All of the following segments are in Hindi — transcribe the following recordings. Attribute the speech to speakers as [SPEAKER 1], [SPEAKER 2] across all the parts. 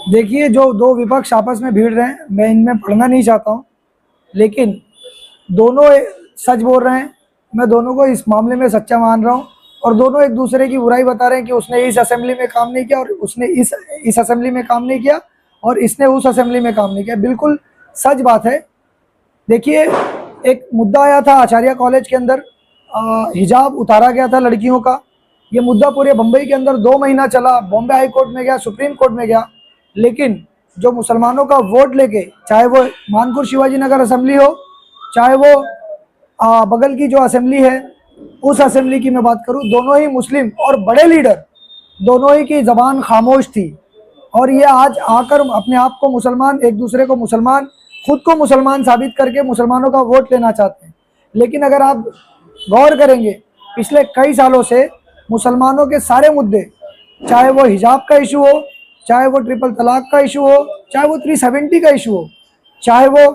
[SPEAKER 1] देखिए, जो दो विपक्ष आपस में भिड़ रहे हैं, मैं इनमें पढ़ना नहीं चाहता हूँ, लेकिन दोनों सच बोल रहे हैं। मैं दोनों को इस मामले में सच्चा मान रहा हूँ, और दोनों एक दूसरे की बुराई बता रहे हैं कि उसने इस असेंबली में काम नहीं किया और उसने इस असेंबली में काम नहीं किया और इसने उस असेंबली में काम नहीं किया। बिल्कुल सच बात है। देखिए, एक मुद्दा आया था आचार्य कॉलेज के अंदर, हिजाब उतारा गया था लड़कियों का। ये मुद्दा पूरे बम्बई के अंदर 2 महीना चला, बॉम्बे हाई कोर्ट में गया, सुप्रीम कोर्ट में गया, लेकिन जो मुसलमानों का वोट लेके, चाहे वो मानपुर शिवाजी नगर असेंबली हो, चाहे वो बगल की जो असेंबली है उस असेंबली की मैं बात करूं, दोनों ही मुस्लिम और बड़े लीडर, दोनों ही की ज़बान खामोश थी। और ये आज आकर अपने आप को मुसलमान, एक दूसरे को मुसलमान, खुद को मुसलमान साबित करके मुसलमानों का वोट लेना चाहते हैं। लेकिन अगर आप गौर करेंगे, पिछले कई सालों से मुसलमानों के सारे मुद्दे, चाहे वो हिजाब का इशू हो, चाहे वो ट्रिपल तलाक का इशू हो, चाहे वो 370 का इशू हो, चाहे वो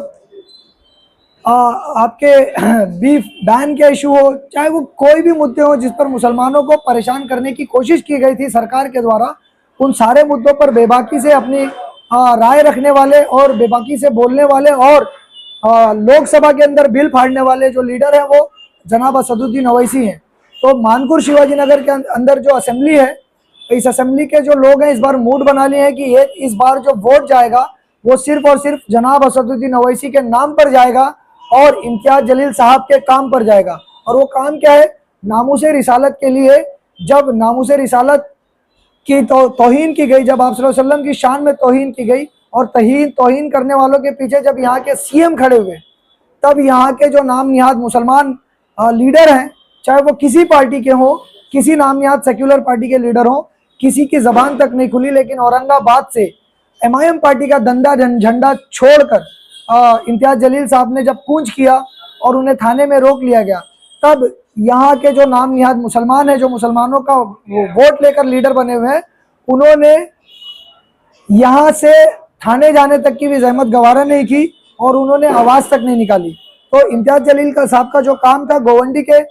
[SPEAKER 1] आपके बीफ बैन के इशू हो, चाहे वो कोई भी मुद्दे हो जिस पर मुसलमानों को परेशान करने की कोशिश की गई थी सरकार के द्वारा, उन सारे मुद्दों पर बेबाकी से अपनी राय रखने वाले और बेबाकी से बोलने वाले और लोकसभा के अंदर बिल फाड़ने वाले जो लीडर हैं वो जनाब असदुद्दीन ओवैसी हैं। तो मानपुर शिवाजी नगर के अंदर जो असेंबली है, इस असेंबली के जो लोग हैं इस बार मूड बना लिए हैं कि इस बार जो वोट जाएगा वो सिर्फ और सिर्फ जनाब असदुद्दीन ओवैसी के नाम पर जाएगा और इम्तियाज जलील साहब के काम पर जाएगा। और वो काम क्या है? नामूसे रिसालत के लिए, जब नामूसे रिसालत की तौहीन की गई, जब आप सल्लल्लाहु अलैहि वसल्लम की शान में तौहीन की गई और तौहीन करने वालों के पीछे जब यहाँ के सीएम खड़े हुए, तब यहाँ के जो नाम निहाद मुसलमान लीडर हैं, चाहे वो किसी पार्टी के हों, किसी नाम निहाद सेक्युलर पार्टी के लीडर हों, किसी की जबान तक नहीं खुली। लेकिन औरंगाबाद से एमआईएम पार्टी का दंडा झंडा छोड़कर इम्तियाज जलील साहब ने जब कूच किया और उन्हें थाने में रोक लिया गया, तब यहाँ के जो नाम निहाद मुसलमान हैं, जो मुसलमानों का वोट लेकर लीडर बने हुए हैं, उन्होंने यहाँ से थाने जाने तक की भी जहमत गवारा नहीं की और उन्होंने आवाज़ तक नहीं निकाली। तो इम्तियाज जलील का साहब का जो काम था, गोवंडी के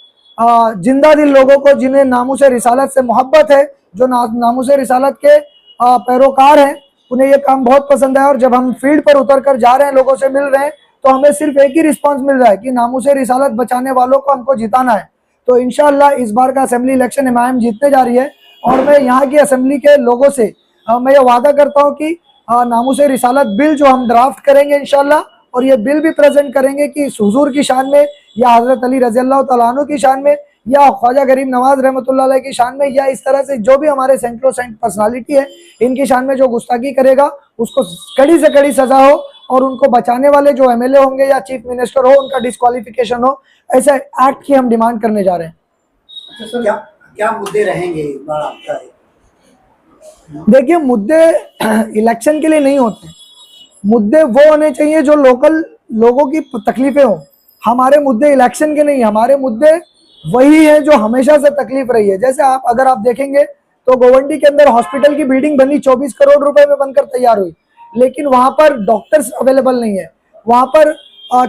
[SPEAKER 1] जिंदा दिल लोगों को, जिन्हें नामूसे रिसालत से मोहब्बत है, जो नामूसे रिसालत के पैरोकार हैं, उन्हें ये काम बहुत पसंद है। और जब हम फील्ड पर उतर कर जा रहे हैं, लोगों से मिल रहे हैं, तो हमें सिर्फ एक ही रिस्पांस मिल रहा है कि नामूसे रिसालत बचाने वालों को हमको जिताना है। तो इंशाअल्लाह इस बार का असेंबली इलेक्शन एमआईएम जीतने जा रही है। और मैं यहाँ की असेंबली के लोगों से मैं ये वादा करता हूँ कि नामूसे रिसालत बिल जो हम ड्राफ्ट करेंगे इंशाअल्लाह, और ये बिल भी प्रेजेंट करेंगे कि हुजूर की शान में, या हजरत अली रज़ी अल्लाह तआला अन्हु की शान में, या ख्वाजा गरीब नवाज रहमतुल्लाह अलैह की शान में, या इस तरह से जो भी हमारे सेंट्रो सेंट पर्सनालिटी है इनकी शान में जो गुस्ताखी करेगा उसको कड़ी से कड़ी सजा हो, और उनको बचाने वाले जो एमएलए होंगे या चीफ मिनिस्टर हो उनका डिस्क्वालिफिकेशन हो। ऐसा एक्ट की हम डिमांड करने जा रहे हैं।
[SPEAKER 2] अच्छा सर, क्या क्या मुद्दे रहेंगे इस बार आपका?
[SPEAKER 1] देखिए, मुद्दे इलेक्शन के लिए नहीं होते, मुद्दे वो होने चाहिए जो लोकल लोगों की तकलीफें हों। हमारे मुद्दे इलेक्शन के नहीं, हमारे मुद्दे वही है जो हमेशा से तकलीफ रही है। जैसे अगर आप देखेंगे तो गोवंडी के अंदर हॉस्पिटल की बिल्डिंग बनी, 24 करोड़ रुपए में बनकर तैयार हुई, लेकिन वहां पर डॉक्टर्स अवेलेबल नहीं है, वहां पर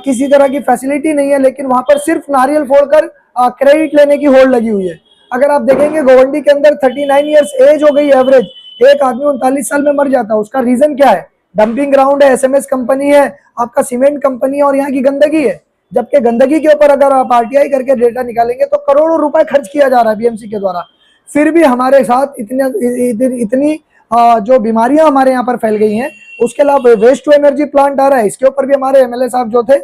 [SPEAKER 1] किसी तरह की फैसिलिटी नहीं है, लेकिन वहां पर सिर्फ नारियल फोड़कर क्रेडिट लेने की होड़ लगी हुई है। अगर आप देखेंगे गोवंडी के अंदर 39 ईयर्स एज हो गई एवरेज, एक आदमी 39 साल में मर जाता है। उसका रीजन क्या है? डंपिंग ग्राउंड है, एसएमएस कंपनी है, आपका सीमेंट कंपनी है और यहाँ की गंदगी है। जबकि गंदगी के ऊपर अगर आप आरटीआई करके डेटा निकालेंगे तो करोड़ों रुपए खर्च किया जा रहा है बीएमसी के द्वारा। फिर भी हमारे साथ इतनी जो बीमारियां हमारे यहाँ पर फैल गई हैं। उसके अलावा वेस्ट टू एनर्जी प्लांट आ रहा है, इसके ऊपर भी हमारे एमएलए साहब जो थे,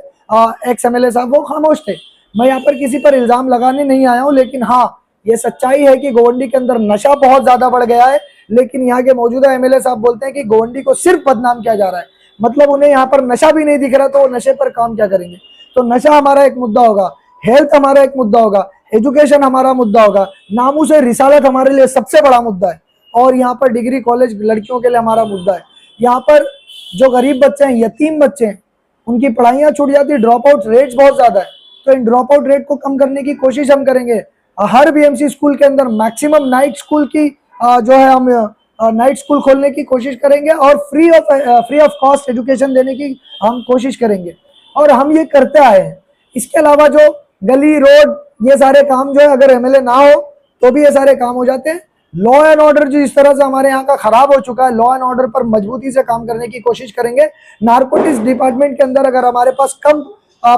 [SPEAKER 1] एक्स एमएलए साहब, वो खामोश थे। मैं यहाँ पर किसी पर इल्जाम लगाने नहीं आया हूँ, लेकिन हाँ, ये सच्चाई है कि गोवंडी के अंदर नशा बहुत ज्यादा बढ़ गया है। लेकिन यहाँ के मौजूदा एमएलए साहब बोलते हैं कि गोवंडी को सिर्फ बदनाम किया जा रहा है, मतलब उन्हें यहाँ पर नशा भी नहीं दिख रहा, तो वो नशे पर काम क्या करेंगे? तो नशा हमारा एक मुद्दा होगा, हेल्थ हमारा एक मुद्दा होगा, एजुकेशन हमारा मुद्दा होगा, नामूसे रिसालत हमारे लिए सबसे बड़ा मुद्दा है, और यहाँ पर डिग्री कॉलेज लड़कियों के लिए हमारा मुद्दा है। यहाँ पर जो गरीब बच्चे हैं, यतीम बच्चे हैं, उनकी पढ़ाइयाँ छूट जाती है, ड्रॉप आउट रेट्स बहुत ज्यादा है। तो इन ड्रॉप आउट रेट को कम करने की कोशिश हम करेंगे। हर बीएमसी स्कूल के अंदर मैक्सिमम नाइट स्कूल की जो है हम नाइट स्कूल खोलने की कोशिश करेंगे और फ्री ऑफ कॉस्ट एजुकेशन देने की हम कोशिश करेंगे, और हम ये करते आए हैं। इसके अलावा जो गली रोड ये सारे काम जो है, अगर एमएलए ना हो तो भी ये सारे काम हो जाते हैं। लॉ एंड ऑर्डर जिस तरह से हमारे यहाँ का खराब हो चुका है, लॉ एंड ऑर्डर पर मजबूती से काम करने की कोशिश करेंगे। नारकोटिक्स डिपार्टमेंट के अंदर अगर हमारे पास कम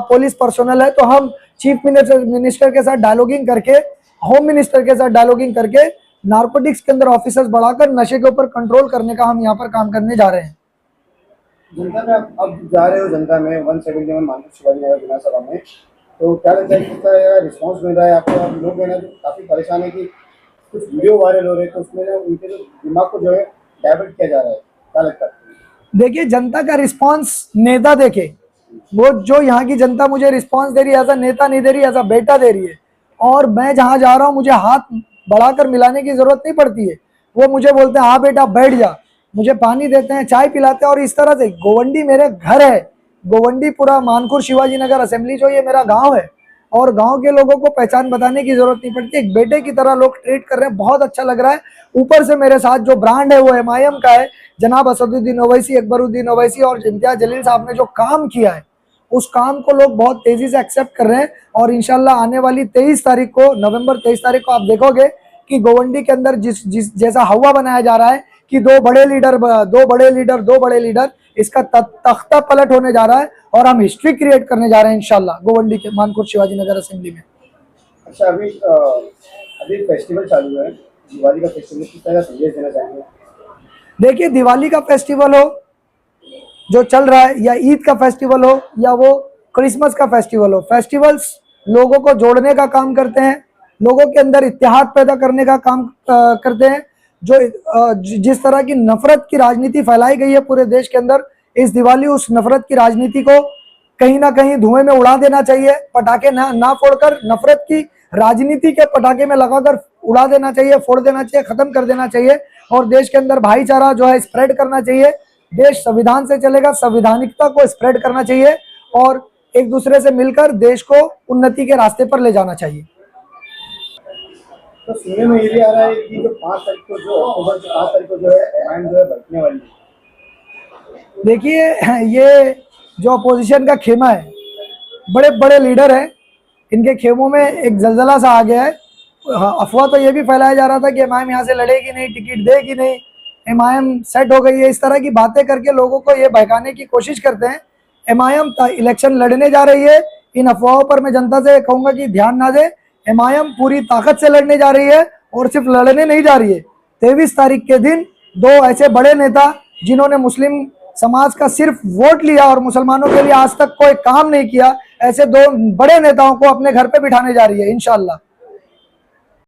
[SPEAKER 1] पुलिस पर्सनल है तो हम चीफ मिनिस्टर के साथ डायलॉगिंग करके, होम मिनिस्टर के साथ डायलॉगिंग करके नारकोटिक्स के अंदर ऑफिसर्स बढ़ाकर नशे के ऊपर कंट्रोल करने का हम यहाँ पर काम करने जा रहे हैं।
[SPEAKER 3] जनता में अब जा रहे हो, जनता में 171 माननीय शिवाजी नगर विधानसभा में, तो क्या लगता है कितना रिस्पॉन्स मिल रहा है आपको? अब लोग है ना काफ़ी परेशान है कि कुछ वीडियो वायरल हो रहे हैं तो उसमें ना उनके जो दिमाग को जो है डाइवर्ट किया जा रहा है, क्या लगता है?
[SPEAKER 1] देखिए, जनता का रिस्पांस नेता देखे, वो जो यहाँ की जनता मुझे रिस्पांस दे रही है, एज अ नेता नहीं दे रही, एज अ बेटा दे रही है। और मैं जहाँ जा रहा हूँ मुझे हाथ बढ़ाकर मिलाने की जरूरत नहीं पड़ती है। वो मुझे बोलते हैं हाँ बेटा बैठ जा, मुझे पानी देते हैं, चाय पिलाते हैं। और इस तरह से गोवंडी मेरे घर है, गोवंडी पूरा मानखुर शिवाजी नगर असेंबली जो ये मेरा गाँव है, और गांव के लोगों को पहचान बताने की जरूरत नहीं पड़ती। एक बेटे की तरह लोग ट्रीट कर रहे हैं, बहुत अच्छा लग रहा है। ऊपर से मेरे साथ जो ब्रांड है वो MIM का है, जनाब असदुद्दीन ओवैसी, अकबरुद्दीन ओवैसी और इम्तियाज जलील साहब ने जो काम किया है उस काम को लोग बहुत तेजी से एक्सेप्ट कर रहे हैं। और इंशाल्लाह आने वाली 23 तारीख को, नवंबर 23 तारीख को आप देखोगे कि गोवंडी के अंदर जिस जैसा हवा बनाया जा रहा है कि दो बड़े लीडर, इसका तख्ता पलट होने जा रहा है और हम हिस्ट्री क्रिएट करने जा रहे हैं इंशाल्लाह गोवंडी के मानखुर शिवाजी नगर असेंबली में।
[SPEAKER 3] अच्छा, अभी फेस्टिवल चालू है, दिवाली का फेस्टिवल, किस तरह का संदेश देना चाहेंगे?
[SPEAKER 1] देखिए, दिवाली का फेस्टिवल हो जो चल रहा है, या ईद का फेस्टिवल हो, या वो क्रिसमस का फेस्टिवल हो, फेस्टिवल्स लोगों को जोड़ने का काम करते हैं, लोगों के अंदर इत्तेहाद पैदा करने का काम करते हैं। जो जिस तरह की नफरत की राजनीति फैलाई गई है पूरे देश के अंदर, इस दिवाली उस नफरत की राजनीति को कहीं ना कहीं धुएं में उड़ा देना चाहिए। पटाखे ना फोड़कर नफरत की राजनीति के पटाखे में लगाकर उड़ा देना चाहिए, फोड़ देना चाहिए, खत्म कर देना चाहिए। और देश के अंदर भाईचारा जो है स्प्रेड करना चाहिए। देश संविधान से चलेगा, संविधानिकता को स्प्रेड करना चाहिए और एक दूसरे से मिलकर देश को उन्नति के रास्ते पर ले जाना चाहिए।
[SPEAKER 3] तो सुनने में ये भी आ रहा है कि जो 5 तारीख को, जो अक्टूबर की 5 तारीख को जो है MIM जो है बैठने वाली है।
[SPEAKER 1] देखिए, ये जो अपोजिशन का खेमा है, बड़े बड़े लीडर हैं, इनके खेमों में एक जलजला सा आ गया है। अफवाह तो ये भी फैलाया जा रहा था कि MIM यहाँ से लड़ेगी नहीं, टिकट देगी नहीं, MIM सेट हो गई है। इस तरह की बातें करके लोगों को ये बहकाने की कोशिश करते हैं। MIM इलेक्शन लड़ने जा रही है। इन अफवाहों पर मैं जनता से कहूँगा कि ध्यान ना दे। MIM पूरी ताकत से लड़ने जा रही है और सिर्फ लड़ने नहीं जा रही है। 23 तारीख के दिन दो ऐसे बड़े नेता जिन्होंने मुस्लिम समाज का सिर्फ वोट लिया और मुसलमानों के लिए आज तक कोई काम नहीं किया, ऐसे दो बड़े नेताओं को अपने घर पे बिठाने जा रही है इंशाल्लाह।